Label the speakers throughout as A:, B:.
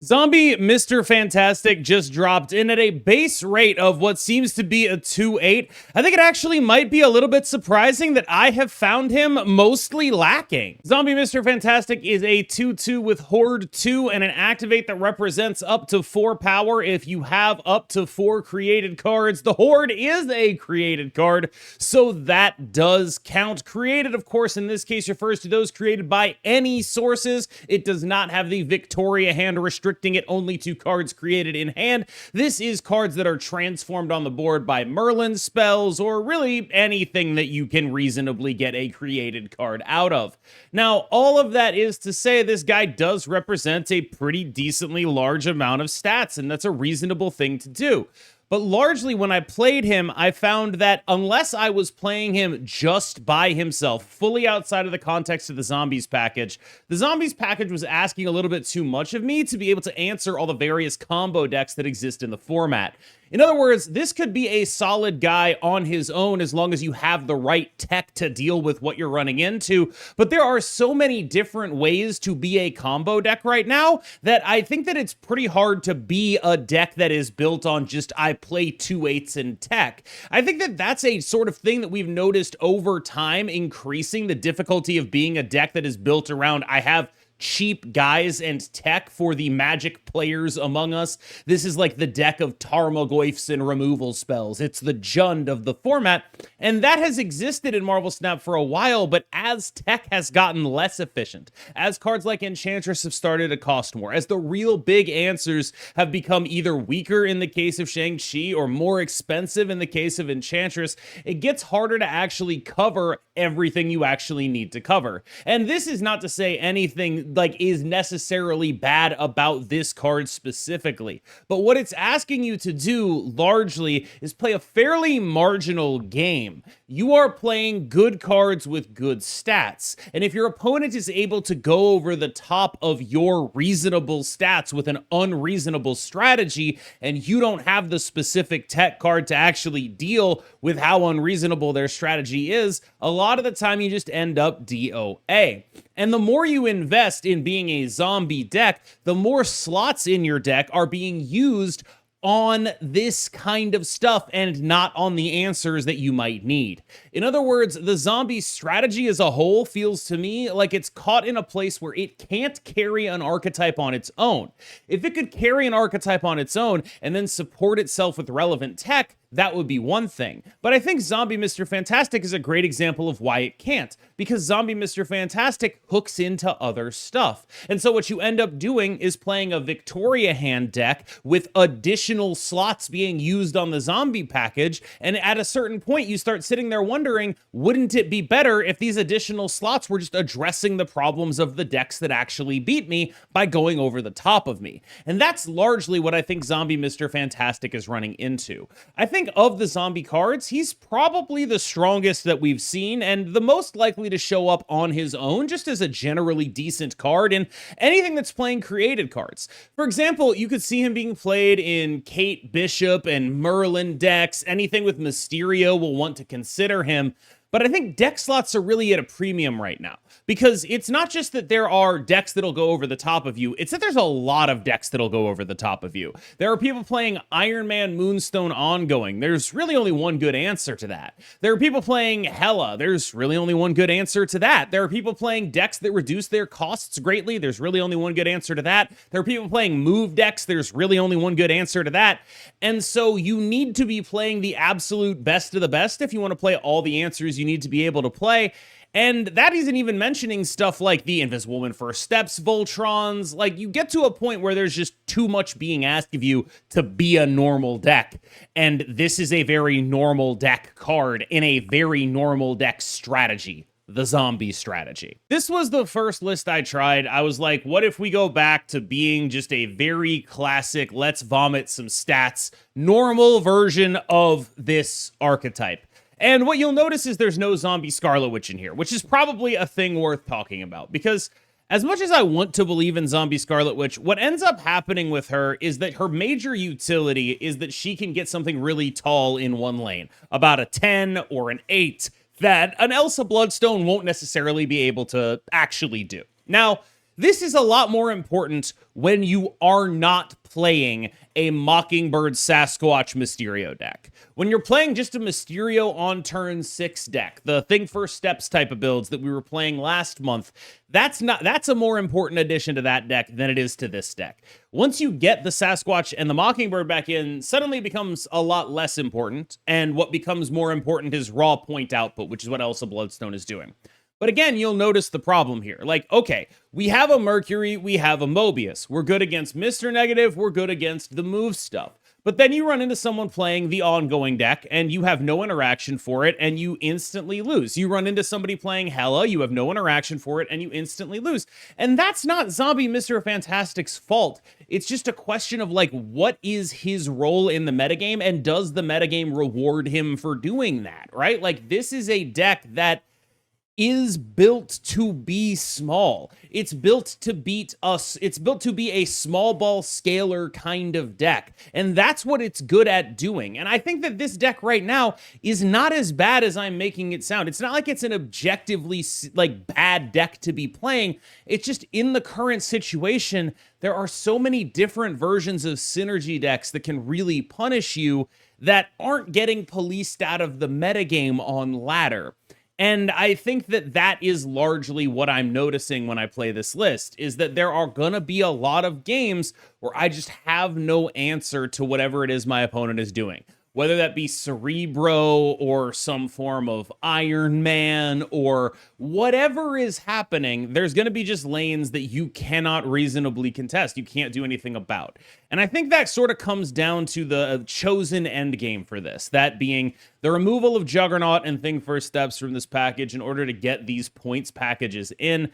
A: Zombie Mr. Fantastic just dropped in at a base rate of what seems to be a 2-8. I think it actually might be a little bit surprising that I have found him mostly lacking. Zombie Mr. Fantastic is a 2-2 with Horde 2 and an activate that represents up to 4 power if you have up to 4 created cards. The Horde is a created card, so that does count. Created, of course, in this case refers to those created by any sources. It does not have the Victoria hand restriction, restricting it only to cards created in hand. This is cards that are transformed on the board by Merlin spells, or really anything that you can reasonably get a created card out of. Now, all of that is to say this guy does represent a pretty decently large amount of stats, and that's a reasonable thing to do. But largely when I played him, I found that unless I was playing him just by himself, fully outside of the context of the Zombies package was asking a little bit too much of me to be able to answer all the various combo decks that exist in the format. In other words, this could be a solid guy on his own as long as you have the right tech to deal with what you're running into, but there are so many different ways to be a combo deck right now that I think that it's pretty hard to be a deck that is built on just I play 2/8s in tech. I think that that's a sort of thing that we've noticed over time increasing the difficulty of being a deck that is built around I have cheap guys and tech for the Magic players among us. This is like the deck of Tarmogoyfs and removal spells. It's the Jund of the format, and that has existed in Marvel Snap for a while, but as tech has gotten less efficient, as cards like Enchantress have started to cost more, as the real big answers have become either weaker in the case of Shang-Chi or more expensive in the case of Enchantress, it gets harder to actually cover everything you actually need to cover. And this is not to say anything like is necessarily bad about this card specifically, but what it's asking you to do largely is play a fairly marginal game. You are playing good cards with good stats, and if your opponent is able to go over the top of your reasonable stats with an unreasonable strategy, and you don't have the specific tech card to actually deal with how unreasonable their strategy is, a lot of the time you just end up DOA. And the more you invest in being a zombie deck, the more slots in your deck are being used on this kind of stuff and not on the answers that you might need. In other words, the zombie strategy as a whole feels to me like it's caught in a place where it can't carry an archetype on its own. If it could carry an archetype on its own and then support itself with relevant tech, that would be one thing. But I think Zombie Mr. Fantastic is a great example of why it can't, because Zombie Mr. Fantastic hooks into other stuff. And so what you end up doing is playing a Victoria hand deck with additional slots being used on the zombie package, and at a certain point you start sitting there wondering, wouldn't it be better if these additional slots were just addressing the problems of the decks that actually beat me by going over the top of me? And that's largely what I think Zombie Mr. Fantastic is running into. I think of the zombie cards, he's probably the strongest that we've seen and the most likely to show up on his own just as a generally decent card in anything that's playing created cards. For example, you could see him being played in Kate Bishop and Merlin decks. Anything with Mysterio will want to consider him. But I think deck slots are really at a premium right now, because it's not just that there are decks that'll go over the top of you, it's that there's a lot of decks that'll go over the top of you. There are people playing Iron Man Moonstone Ongoing. There's really only one good answer to that. There are people playing Hela. There's really only one good answer to that. There are people playing decks that reduce their costs greatly. There's really only one good answer to that. There are people playing move decks. There's really only one good answer to that. And so you need to be playing the absolute best of the best if you want to play all the answers you need to be able to play. And that isn't even mentioning stuff like the Invisible Woman First Steps, Voltrons. Like, you get to a point where there's just too much being asked of you to be a normal deck. And this is a very normal deck card in a very normal deck strategy. The zombie strategy. This was the first list I tried. I was like, what if we go back to being just a very classic, let's vomit some stats, normal version of this archetype? And what you'll notice is there's no zombie Scarlet Witch in here, which is probably a thing worth talking about, because as much as I want to believe in zombie Scarlet Witch, what ends up happening with her is that her major utility is that she can get something really tall in one lane, about a 10 or an 8, that an Elsa Bloodstone won't necessarily be able to actually do. Now, This is a lot more important when you are not playing a Mockingbird Sasquatch Mysterio deck. When you're playing just a Mysterio on turn 6 deck, the Thing First Steps type of builds that we were playing last month, that's a more important addition to that deck than it is to this deck. Once you get the Sasquatch and the Mockingbird back in, suddenly it becomes a lot less important, and what becomes more important is raw point output, which is what Elsa Bloodstone is doing. But again, you'll notice the problem here. Like, okay, we have a Mercury, we have a Mobius. We're good against Mr. Negative, we're good against the move stuff. But then you run into someone playing the ongoing deck, and you have no interaction for it, and you instantly lose. You run into somebody playing Hela, you have no interaction for it, and you instantly lose. And that's not Zombie Mr. Fantastic's fault. It's just a question of, like, what is his role in the metagame, and does the metagame reward him for doing that, right? Like, this is a deck that is built to be small. It's built to beat us. It's built to be a small ball scalar kind of deck. And that's what it's good at doing. And I think that this deck right now is not as bad as I'm making it sound. It's not like it's an objectively like bad deck to be playing. It's just in the current situation, there are so many different versions of synergy decks that can really punish you that aren't getting policed out of the metagame on ladder. And I think that that is largely what I'm noticing when I play this list, is that there are going to be a lot of games where I just have no answer to whatever it is my opponent is doing. Whether that be Cerebro or some form of Iron Man or whatever is happening, there's going to be just lanes that you cannot reasonably contest. You can't do anything about. And I think that sort of comes down to the chosen end game for this, that being the removal of Juggernaut and Thing First Steps from this package in order to get these points packages in.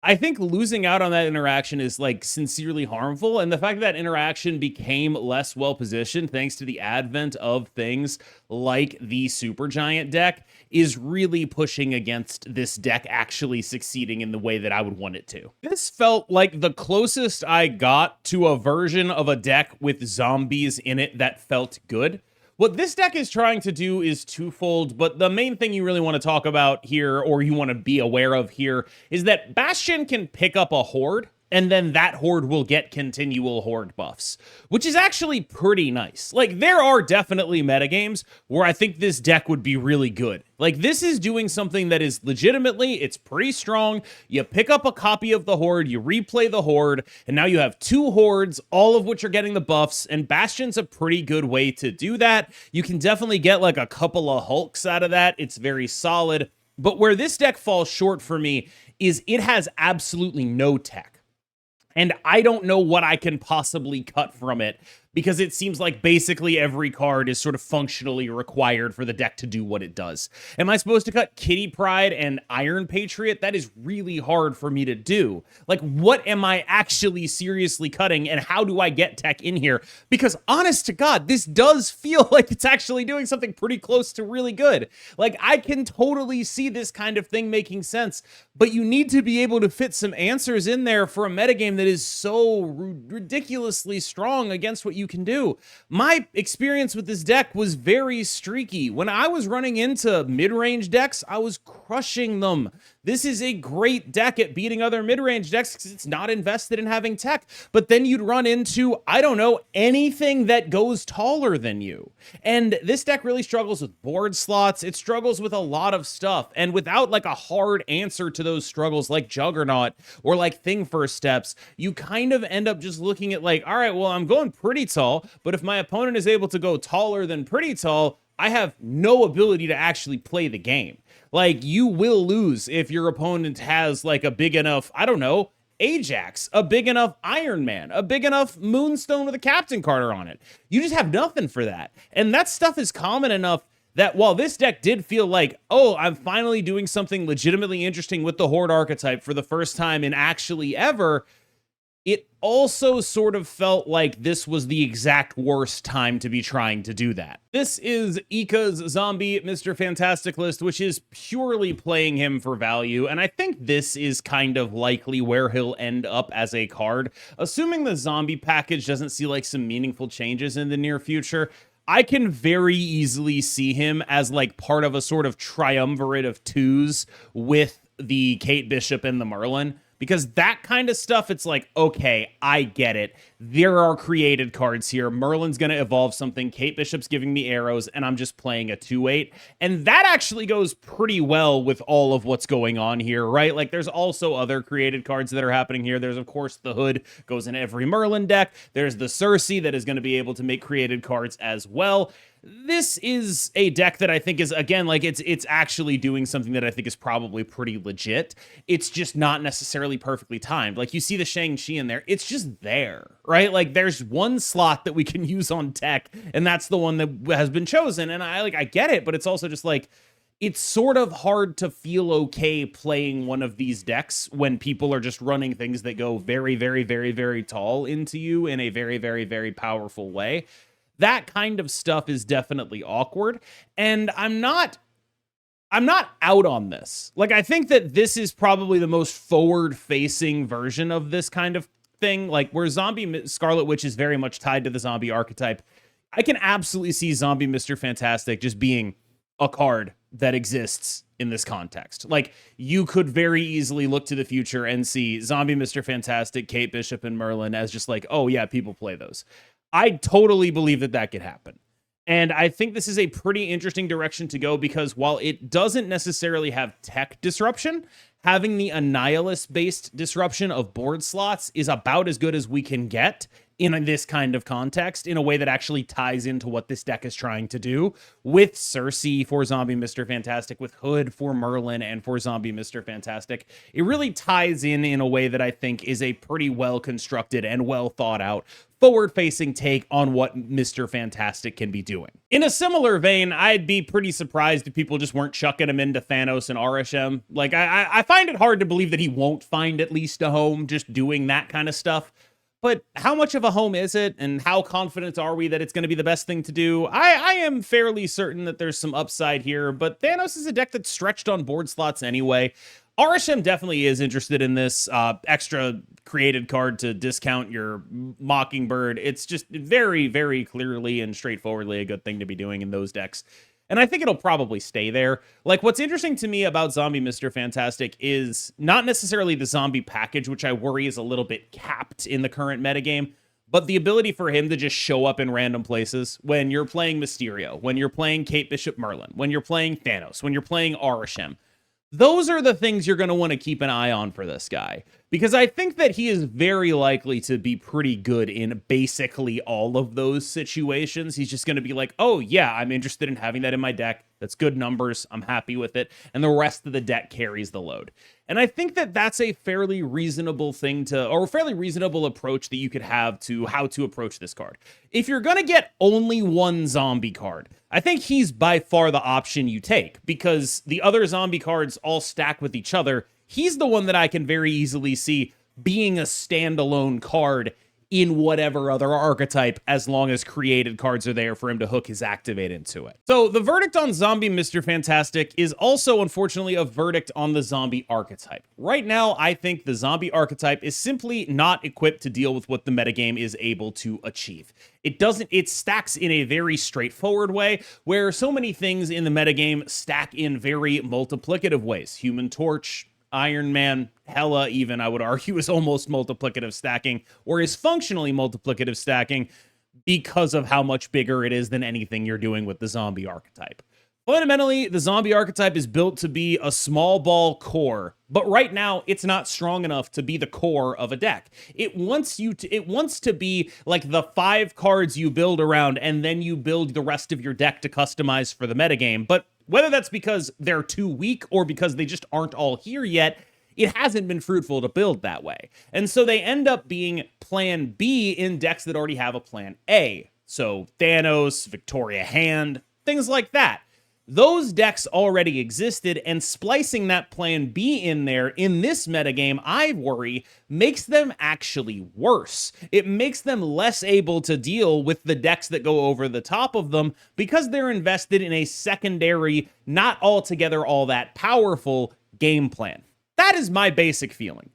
A: I think losing out on that interaction is like sincerely harmful, and the fact that interaction became less well-positioned thanks to the advent of things like the Supergiant deck is really pushing against this deck actually succeeding in the way that I would want it to. This felt like the closest I got to a version of a deck with zombies in it that felt good. What this deck is trying to do is twofold, but the main thing you really want to talk about here, or you want to be aware of here, is that Bastion can pick up a horde, and then that horde will get continual horde buffs, which is actually pretty nice. Like, there are definitely metagames where I think this deck would be really good. Like, this is doing something that is legitimately, it's pretty strong. You pick up a copy of the horde, you replay the horde, and now you have 2 hordes, all of which are getting the buffs, and Bastion's a pretty good way to do that. You can definitely get like a couple of Hulks out of that. It's very solid. But where this deck falls short for me is it has absolutely no tech. And I don't know what I can possibly cut from it, because it seems like basically every card is sort of functionally required for the deck to do what it does. Am I supposed to cut Kitty Pryde and Iron Patriot? That is really hard for me to do. Like, what am I actually seriously cutting, and how do I get tech in here? Because honest to God, this does feel like it's actually doing something pretty close to really good. Like, I can totally see this kind of thing making sense, but you need to be able to fit some answers in there for a metagame that is so ridiculously strong against what you can do. My experience with this deck was very streaky. When I was running into mid-range decks, I was crushing them. This is a great deck at beating other mid-range decks because it's not invested in having tech. But then you'd run into, I don't know, anything that goes taller than you. And this deck really struggles with board slots. It struggles with a lot of stuff. And without like a hard answer to those struggles like Juggernaut or like Thing First Steps, you kind of end up just looking at like, all right, well, I'm going pretty tall, but if my opponent is able to go taller than pretty tall, I have no ability to actually play the game. Like, you will lose if your opponent has like a big enough, I don't know, Ajax, a big enough Iron Man, a big enough Moonstone with a Captain Carter on it. You just have nothing for that. And that stuff is common enough that while this deck did feel like, oh, I'm finally doing something legitimately interesting with the Horde archetype for the first time in actually ever, it also sort of felt like this was the exact worst time to be trying to do that. This is Ika's Zombie Mr. Fantastic list, which is purely playing him for value, and I think this is kind of likely where he'll end up as a card. Assuming the zombie package doesn't see like some meaningful changes in the near future, I can very easily see him as like part of a sort of triumvirate of 2s with the Kate Bishop and the Merlin, because that kind of stuff, it's like, okay, I get it. There are created cards here. Merlin's going to evolve something. Kate Bishop's giving me arrows, and I'm just playing a 2/8. And that actually goes pretty well with all of what's going on here, right? Like, there's also other created cards that are happening here. There's, of course, the Hood goes in every Merlin deck. There's the Cersei that is going to be able to make created cards as well. This is a deck that I think is, again, like, it's actually doing something that I think is probably pretty legit. It's just not necessarily perfectly timed. Like, you see the Shang-Chi in there. It's just there, right? Like, there's one slot that we can use on tech, and that's the one that has been chosen. And I get it, but it's also just like, it's sort of hard to feel okay playing one of these decks when people are just running things that go very, very, very, very tall into you in a very, very, very powerful way. That kind of stuff is definitely awkward, and I'm not out on this. Like, I think that this is probably the most forward-facing version of this kind of thing, like, where Zombie Scarlet Witch is very much tied to the zombie archetype. I can absolutely see Zombie Mr. Fantastic just being a card that exists in this context. Like, you could very easily look to the future and see Zombie Mr. Fantastic, Kate Bishop, and Merlin as just like, oh yeah, people play those. I totally believe that that could happen. And I think this is a pretty interesting direction to go, because while it doesn't necessarily have tech disruption, having the Annihilus-based disruption of board slots is about as good as we can get in this kind of context, in a way that actually ties into what this deck is trying to do, with Cersei for Zombie Mr. Fantastic, with Hood for Merlin, and for Zombie Mr. Fantastic. It really ties in a way that I think is a pretty well-constructed and well-thought-out forward-facing take on what Mr. Fantastic can be doing. In a similar vein, I'd be pretty surprised if people just weren't chucking him into Thanos and Arishem. Like, I find it hard to believe that he won't find at least a home just doing that kind of stuff. But how much of a home is it, and how confident are we that it's going to be the best thing to do? I am fairly certain that there's some upside here, but Thanos is a deck that's stretched on board slots anyway. Arishem definitely is interested in this extra created card to discount your Mockingbird. It's just very, very clearly and straightforwardly a good thing to be doing in those decks. And I think it'll probably stay there. Like, what's interesting to me about Zombie Mr. Fantastic is not necessarily the zombie package, which I worry is a little bit capped in the current metagame, but the ability for him to just show up in random places when you're playing Mysterio, when you're playing Kate Bishop Merlin, when you're playing Thanos, when you're playing Arishem. Those are the things you're going to want to keep an eye on for this guy, because I think that he is very likely to be pretty good in basically all of those situations. He's just going to be like, oh yeah, I'm interested in having that in my deck. That's good numbers. I'm happy with it. And the rest of the deck carries the load. And I think that that's a fairly reasonable thing to, or a fairly reasonable approach that you could have to how to approach this card. If you're going to get only one zombie card, I think he's by far the option you take, because the other zombie cards all stack with each other. He's the one that I can very easily see being a standalone card in whatever other archetype, as long as created cards are there for him to hook his activate into it. So the verdict on Zombie Mr. Fantastic is also, unfortunately, a verdict on the zombie archetype. Right now, I think the zombie archetype is simply not equipped to deal with what the metagame is able to achieve. It stacks in a very straightforward way, where so many things in the metagame stack in very multiplicative ways. Human Torch, Iron Man, Hela even, I would argue, is almost multiplicative stacking, or is functionally multiplicative stacking, because of how much bigger it is than anything you're doing with the zombie archetype. Fundamentally, the zombie archetype is built to be a small ball core, but right now it's not strong enough to be the core of a deck. It wants to be like the 5 cards you build around, and then you build the rest of your deck to customize for the metagame. But whether that's because they're too weak or because they just aren't all here yet, it hasn't been fruitful to build that way. And so they end up being plan B in decks that already have a plan A. So Thanos, Victoria Hand, things like that. Those decks already existed, and splicing that plan B in there in this metagame, I worry, makes them actually worse. It makes them less able to deal with the decks that go over the top of them, because they're invested in a secondary, not altogether all that powerful game plan. That is my basic feeling.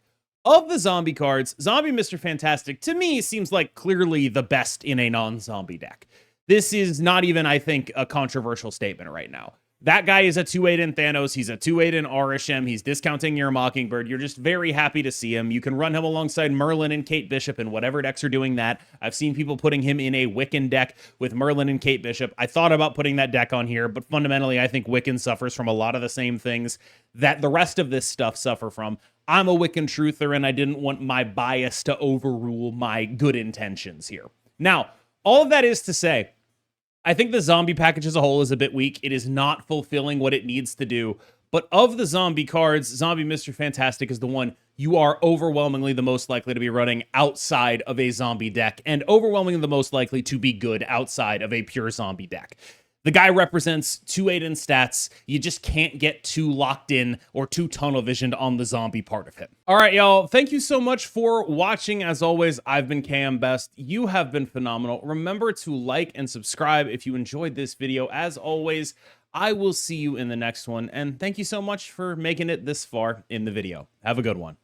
A: Of the zombie cards, Zombie Mr. Fantastic, to me, seems like clearly the best in a non-zombie deck. This is not even, I think, a controversial statement right now. That guy is a 2/8 in Thanos. He's a 2/8 in Arishem. He's discounting your Mockingbird. You're just very happy to see him. You can run him alongside Merlin and Kate Bishop and whatever decks are doing that. I've seen people putting him in a Wiccan deck with Merlin and Kate Bishop. I thought about putting that deck on here, but fundamentally, I think Wiccan suffers from a lot of the same things that the rest of this stuff suffer from. I'm a Wiccan truther, and I didn't want my bias to overrule my good intentions here. Now, all of that is to say, I think the zombie package as a whole is a bit weak. It is not fulfilling what it needs to do. But of the zombie cards, Zombie Mr. Fantastic is the one you are overwhelmingly the most likely to be running outside of a zombie deck, and overwhelmingly the most likely to be good outside of a pure zombie deck. The guy represents 2/8 in stats. You just can't get too locked in or too tunnel visioned on the zombie part of him. All right, y'all. Thank you so much for watching. As always, I've been KMBest. You have been phenomenal. Remember to like and subscribe if you enjoyed this video. As always, I will see you in the next one. And thank you so much for making it this far in the video. Have a good one.